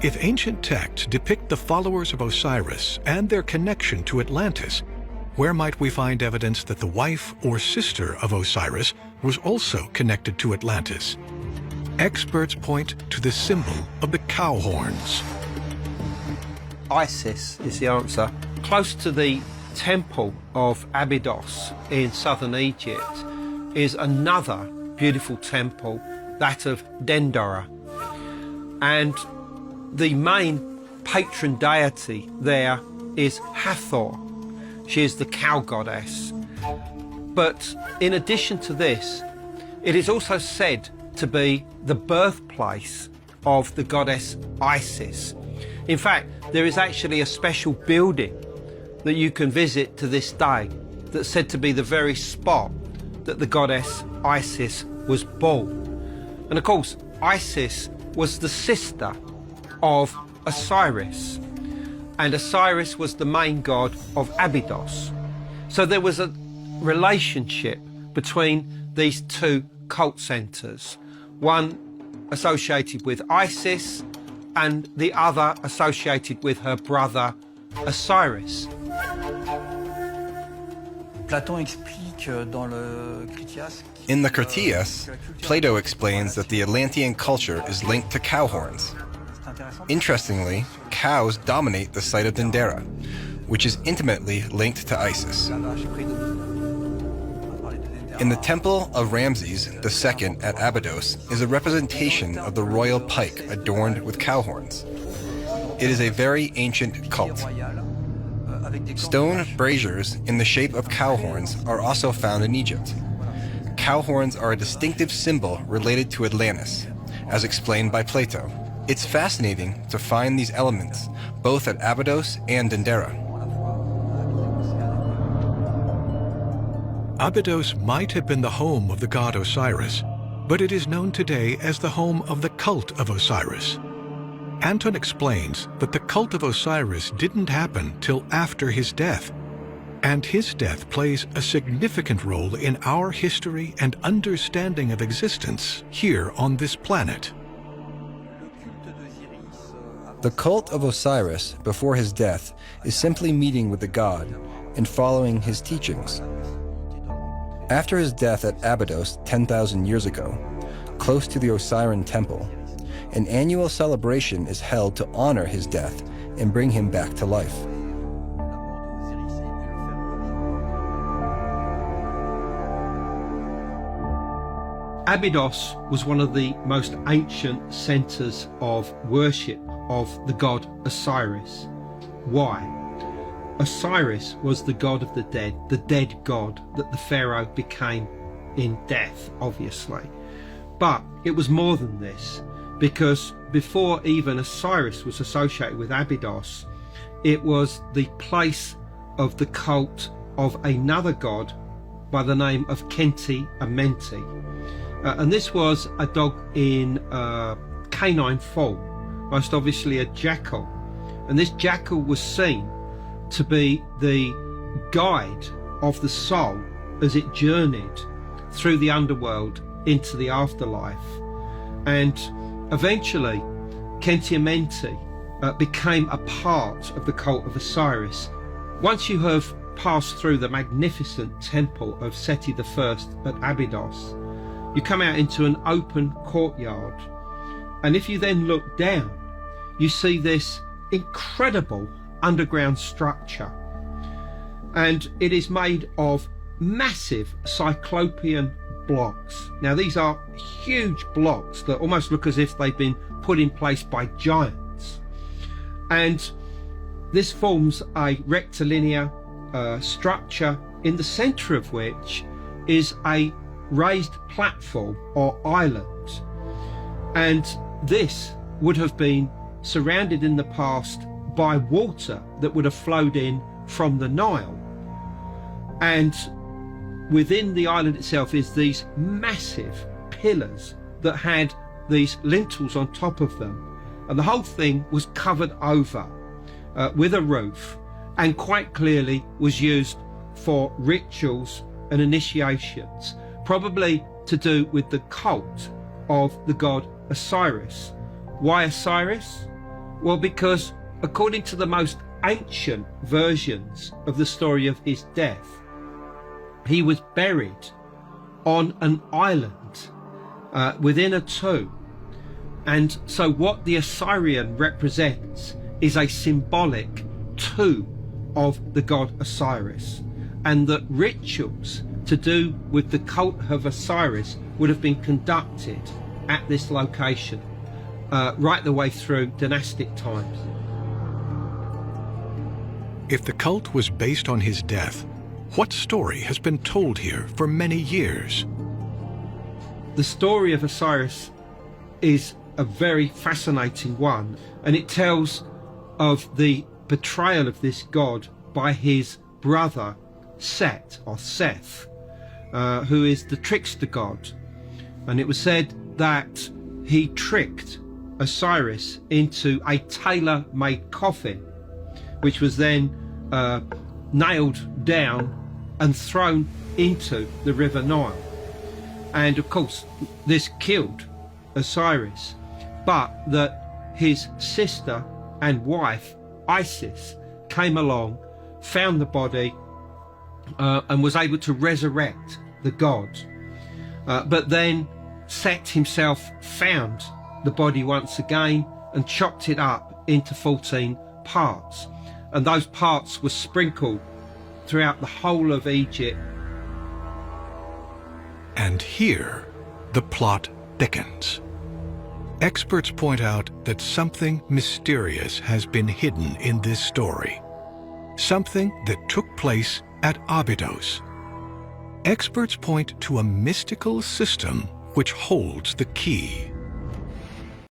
If ancient texts depict the followers of Osiris and their connection to Atlantis, where might we find evidence that the wife or sister of Osiris was also connected to Atlantis? Experts point to the symbol of the cow horns. Isis is the answer. Close to the temple of Abydos in southern Egypt is another beautiful temple, that of Dendera. And the main patron deity there is Hathor. She is the cow goddess. But in addition to this, it is also said to be the birthplace of the goddess Isis. In fact, there is actually a special building that you can visit to this day that's said to be the very spot that the goddess Isis was born. And of course, Isis was the sister of Osiris, and Osiris was the main god of Abydos. So there was a relationship between these two cult centers, one associated with Isis and the other associated with her brother Osiris. In the Critias, Plato explains that the Atlantean culture is linked to cow horns. Interestingly, cows dominate the site of Dendera, which is intimately linked to Isis. In the temple of Ramses II at Abydos is a representation of the royal pike adorned with cow horns. It is a very ancient cult. Stone braziers in the shape of cow horns are also found in Egypt. Cow horns are a distinctive symbol related to Atlantis, as explained by Plato. It's fascinating to find these elements both at Abydos and Dendera. Abydos might have been the home of the god Osiris, but it is known today as the home of the cult of Osiris. Anton explains that the cult of Osiris didn't happen till after his death, and his death plays a significant role in our history and understanding of existence here on this planet. The cult of Osiris before his death is simply meeting with the god and following his teachings. After his death at Abydos 10,000 years ago, close to the Osirian temple, an annual celebration is held to honor his death and bring him back to life. Abydos was one of the most ancient centers of worship of the god Osiris. Why? Osiris was the god of the dead god that the pharaoh became in death, obviously. But it was more than this, because before even Osiris was associated with Abydos, it was the place of the cult of another god by the name of Khenti Amenti. And this was a dog in canine form, most obviously a jackal. And this jackal was seen to be the guide of the soul as it journeyed through the underworld into the afterlife. And eventually, Khenti Amenti became a part of the cult of Osiris. Once you have passed through the magnificent temple of Seti I at Abydos, you come out into an open courtyard. And if you then look down, you see this incredible underground structure. And it is made of massive cyclopean blocks. Now, these are huge blocks that almost look as if they've been put in place by giants. And this forms a rectilinear structure, in the center of which is a raised platform or island. And this would have been surrounded in the past by water that would have flowed in from the Nile. And within the island itself is these massive pillars that had these lintels on top of them. And the whole thing was covered over with a roof, and quite clearly was used for rituals and initiations, probably to do with the cult of the god Osiris. Why Osiris? Well, because according to the most ancient versions of the story of his death, he was buried on an island within a tomb. And so what the Osirian represents is a symbolic tomb of the god Osiris, and that rituals to do with the cult of Osiris would have been conducted at this location right the way through dynastic times. If the cult was based on his death, what story has been told here for many years? The story of Osiris is a very fascinating one, and it tells of the betrayal of this god by his brother Set, or Seth, who is the trickster god. And it was said that he tricked Osiris into a tailor-made coffin, which was then nailed down and thrown into the River Nile. And of course this killed Osiris, but that his sister and wife Isis came along, found the body, and was able to resurrect the god. But then Set himself found the body once again and chopped it up into 14 parts, and those parts were sprinkled throughout the whole of Egypt. And here, the plot thickens. Experts point out that something mysterious has been hidden in this story, something that took place at Abydos. Experts point to a mystical system which holds the key.